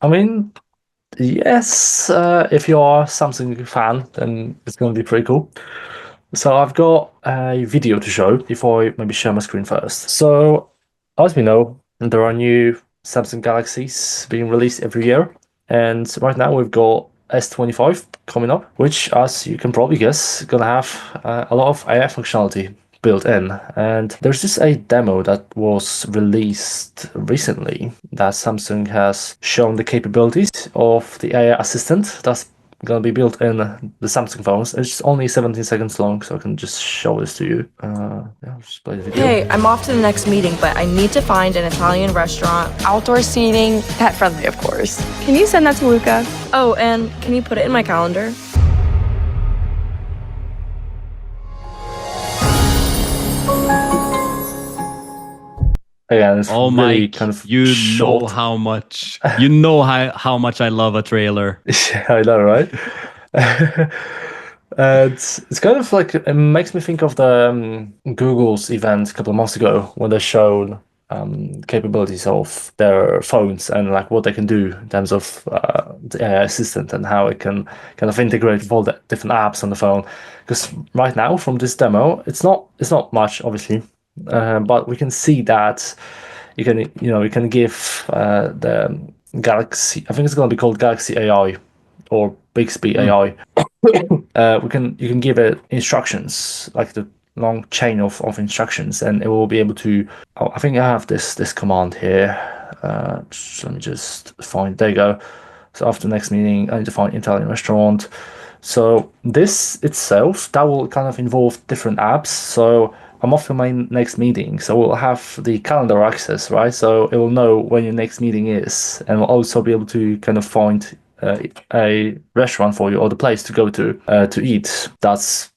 I mean, yes, if you are a Samsung fan, then it's going to be pretty cool. So I've got a video to show before I maybe share my screen first. So as we know, there are new Samsung Galaxies being released every year. And right now we've got S25 coming up, which, as you can probably guess, is gonna have a lot of AI functionality built in. And there's just a demo that was released recently that Samsung has shown the capabilities of the AI assistant that's gonna be built in the Samsung phones. It's only 17 seconds long, so I can just show this to you. Yeah, I'll just play the video. Hey, I'm off to the next meeting, but I need to find an Italian restaurant. Outdoor seating, pet friendly, of course. Can you send that to Luca? Oh, and can you put it in my calendar? Again, it's Oh, really Mike, kind of you know short. how much I love a trailer. Yeah, I know, right? It's kind of like it makes me think of the Google's event a couple of months ago when they showed capabilities of their phones and like what they can do in terms of the AI assistant and how it can kind of integrate with all the different apps on the phone. Because right now, from this demo, it's not much, obviously, but we can see that you can give the Galaxy. I think it's going to be called Galaxy AI or Bixby Hmm. AI. You can give it instructions like the long chain of instructions, and it will be able to. Oh, I think I have this command here. Let me just find. There you go. So after the next meeting, I need to find Italian restaurant. So this itself, that will kind of involve different apps. So I'm off to my next meeting, so we'll have the calendar access, right? So it will know when your next meeting is, and we'll also be able to kind of find a restaurant for you or the place to go to eat. That's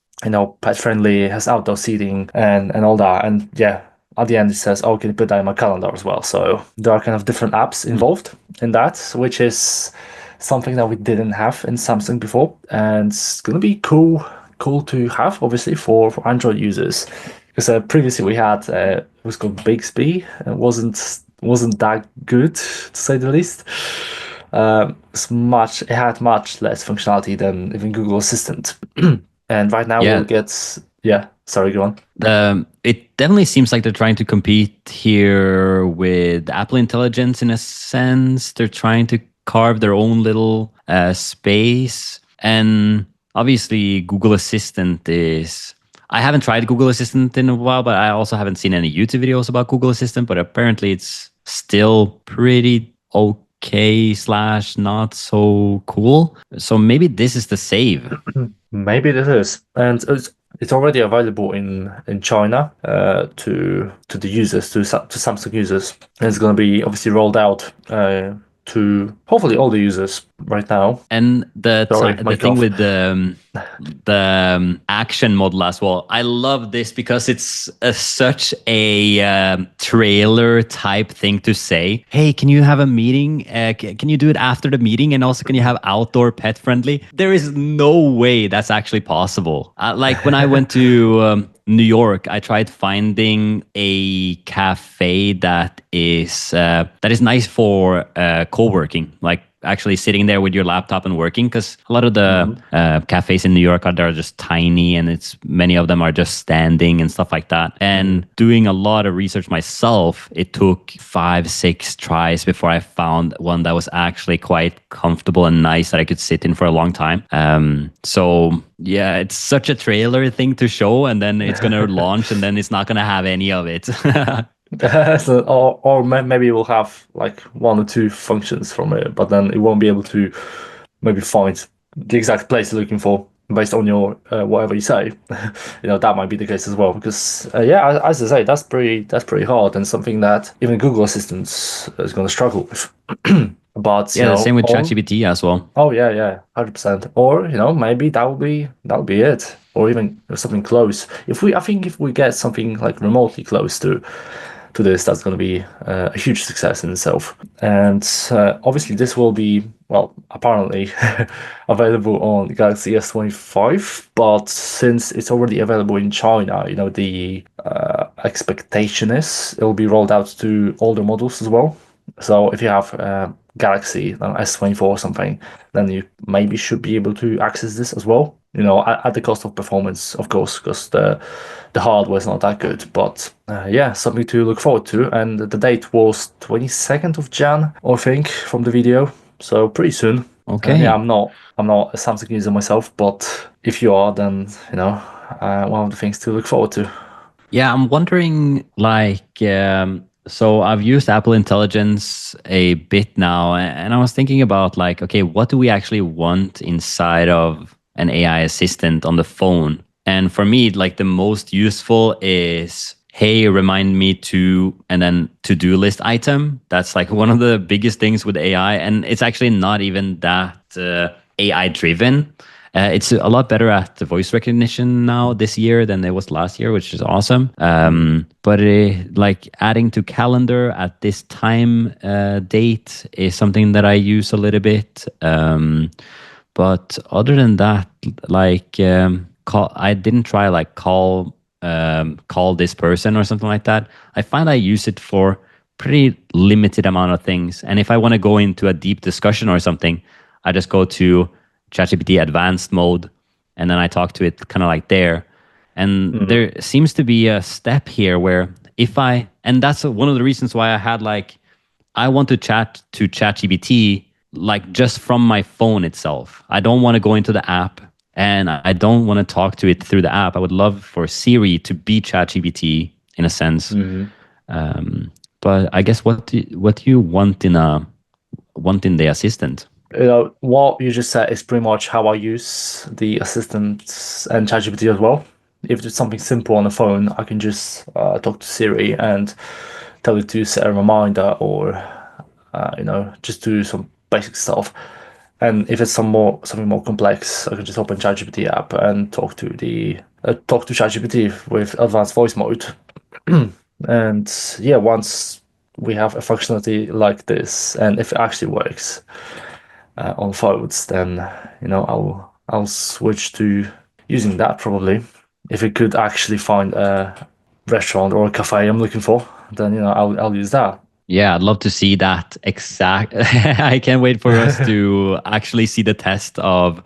pet friendly, has outdoor seating and all that. And yeah, at the end it says, "Oh, can you put that in my calendar as well?" So there are kind of different apps involved in that, which is something that we didn't have in Samsung before, and it's gonna be cool to have, obviously, for Android users. Because previously we had it was called Bixby. It wasn't that good, to say the least. It had much less functionality than even Google Assistant. And right now we'll Yeah, get, yeah, sorry, go on. it definitely seems like they're trying to compete here with Apple Intelligence in a sense. They're trying to carve their own little space. And obviously, Google Assistant is. I haven't tried Google Assistant in a while, but I also haven't seen any YouTube videos about Google Assistant. But apparently, it's still pretty okay slash not so cool. So maybe this is the save. Maybe it is, and it's already available in China to the users to Samsung users, and it's going to be obviously rolled out to hopefully all the users right now. And Sorry, the mic thing off. with the action model as well, I love this because it's such a trailer type thing to say. Hey, can you have a meeting? Can you do it after the meeting? And also, can you have outdoor pet friendly? There is no way that's actually possible. Like when I went to New York, I tried finding a cafe that is nice for co-working, like actually sitting there with your laptop and working, because a lot of the cafes in New York are just tiny, and it's many of them are just standing and stuff like that. And doing a lot of research myself, it took 5 6 tries before I found one that was actually quite comfortable and nice that I could sit in for a long time. So yeah, it's such a trailer thing to show, and then it's gonna launch, and then it's not gonna have any of it. So, or maybe we'll have like one or two functions from it, but then it won't be able to maybe find the exact place you're looking for based on your whatever you say. That might be the case as well. Because yeah, as I say, that's pretty hard and something that even Google Assistant is going to struggle with. But Yeah, the same with or ChatGPT as well. oh yeah, 100%. Or maybe that'll be it, or even something close. I think if we get something like remotely close to this, that's going to be a huge success in itself. And obviously, this will be, well, apparently available on Galaxy S25. But since it's already available in China, the expectation is it will be rolled out to older models as well. So if you have Galaxy, S24 or something, then you maybe should be able to access this as well. You know, at the cost of performance, of course, because the hardware is not that good. But yeah, something to look forward to. And the date was 22nd of Jan, I think, from the video. So pretty soon. Okay. Yeah, I'm not a Samsung user myself, but if you are, then you know, one of the things to look forward to. Yeah, I'm wondering, like, so I've used Apple Intelligence a bit now, and I was thinking about, like, okay, what do we actually want inside of an AI assistant on the phone? And for me, like, the most useful is, hey, remind me to, and then to-do list item. That's like one of the biggest things with AI, and it's actually not even that AI driven. It's a lot better at the voice recognition now this year than it was last year, which is awesome. But like adding to calendar at this time date is something that I use a little bit. But other than that, like I didn't try like call this person or something like that. I find I use it for pretty limited amount of things. And if I want to go into a deep discussion or something, I just go to ChatGPT advanced mode, and then I talk to it kind of like there. And there seems to be a step here where and that's one of the reasons why I had like, I want to chat to ChatGPT like just from my phone itself. I don't want to go into the app, and I don't want to talk to it through the app. I would love for Siri to be ChatGPT in a sense. But I guess what do you want in the assistant? You know, what you just said is pretty much how I use the assistant and ChatGPT as well. If it's something simple on the phone, I can just talk to Siri and tell it to set a reminder, or you know, just do some basic stuff. And if it's something more complex, I can just open ChatGPT app and talk to ChatGPT with advanced voice mode. And yeah, once we have a functionality like this, and if it actually works on phones, then you know, I'll switch to using that probably. If it could actually find a restaurant or a cafe I'm looking for, then you know, I'll use that. Yeah, I'd love to see that exact. I can't wait for us to actually see the test of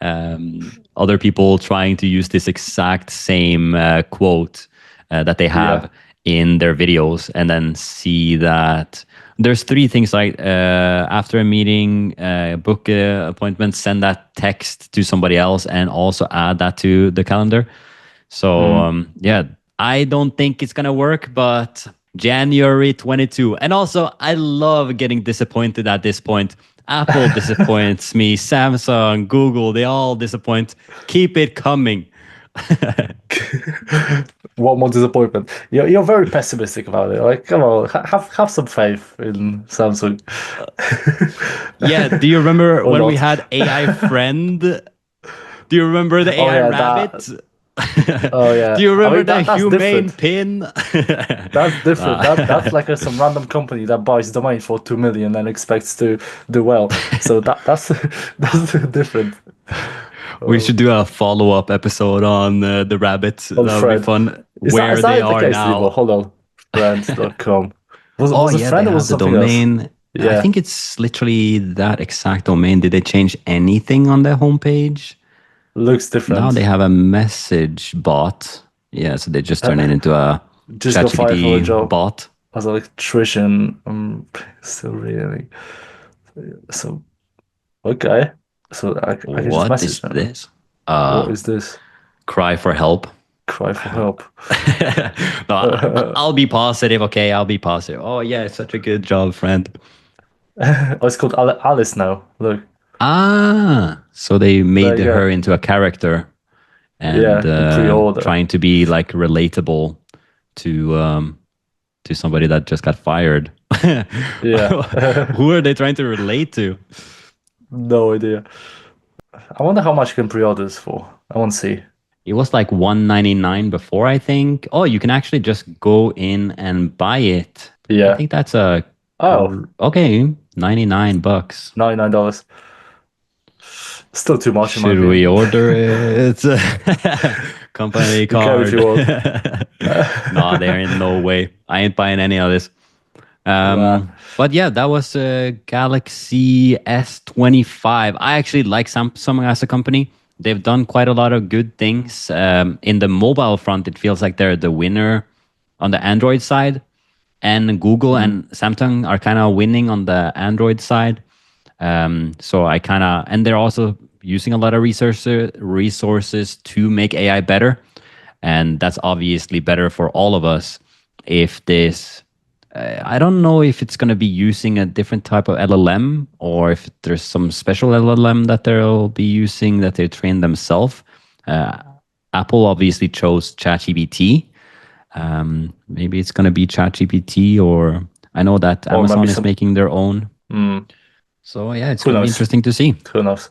other people trying to use this exact same quote that they have in their videos, and then see that there's three things like after a meeting, book an appointment, send that text to somebody else, and also add that to the calendar. So yeah, I don't think it's gonna work, but January 22. And also, I love getting disappointed at this point. Apple disappoints me, Samsung, Google, they all disappoint. Keep it coming. What more disappointment? You're very pessimistic about it. Like, come on, have some faith in Samsung. Yeah, do you remember when we not. had AI friend? Do you remember the AI rabbit? Oh yeah. Do you remember I mean, the humane different. pin? That's different. That's like some random company that buys domain for 2 million and expects to do well. So that's different. We should do a follow-up episode on the rabbits. That would be fun. Is where that they the are case now. anymore? Hold on. Friends.com. Was it yeah, friend they or have was the it something domain. else? Yeah. I think it's literally that exact domain. Did they change anything on the homepage? Looks different. Now they have a message bot. Yeah, so they just turn it into a Just got fired for a ChatGPT job bot. as an electrician. I'm still reading. So okay. So I can just What message is them. this? What is this? Cry for help. Cry for help. No, I'll be positive. Okay, I'll be positive. Oh yeah, such a good job, friend. Oh, it's called Alice now. Look. So they made There you her go. into a character and Yeah, in pre-order. trying to be like relatable to somebody that just got fired. Yeah. Who are they trying to relate to? No idea. I wonder how much you can pre-order this for. I want to see. It was like $199 before, I think. Oh, you can actually just go in and buy it. I Yeah. think that's a Oh, okay, $99. $99. Still too much in my Should we opinion. order it? Company You can card. if you want. No, there ain't no way. I ain't buying any of this. But yeah, that was a Galaxy S25. I actually like Samsung as a company. They've done quite a lot of good things. In the mobile front, it feels like they're the winner on the Android side, and Google and Samsung are kind of winning on the Android side. So I kind of, and they're also using a lot of resources to make AI better, and that's obviously better for all of us. If this, I don't know if it's going to be using a different type of LLM or if there's some special LLM that they'll be using that they train themselves. Apple obviously chose ChatGPT. Maybe it's going to be ChatGPT, or I know that Or Amazon maybe is some. making their own. Mm, So yeah, it's who going to be knows? interesting to see. Who knows?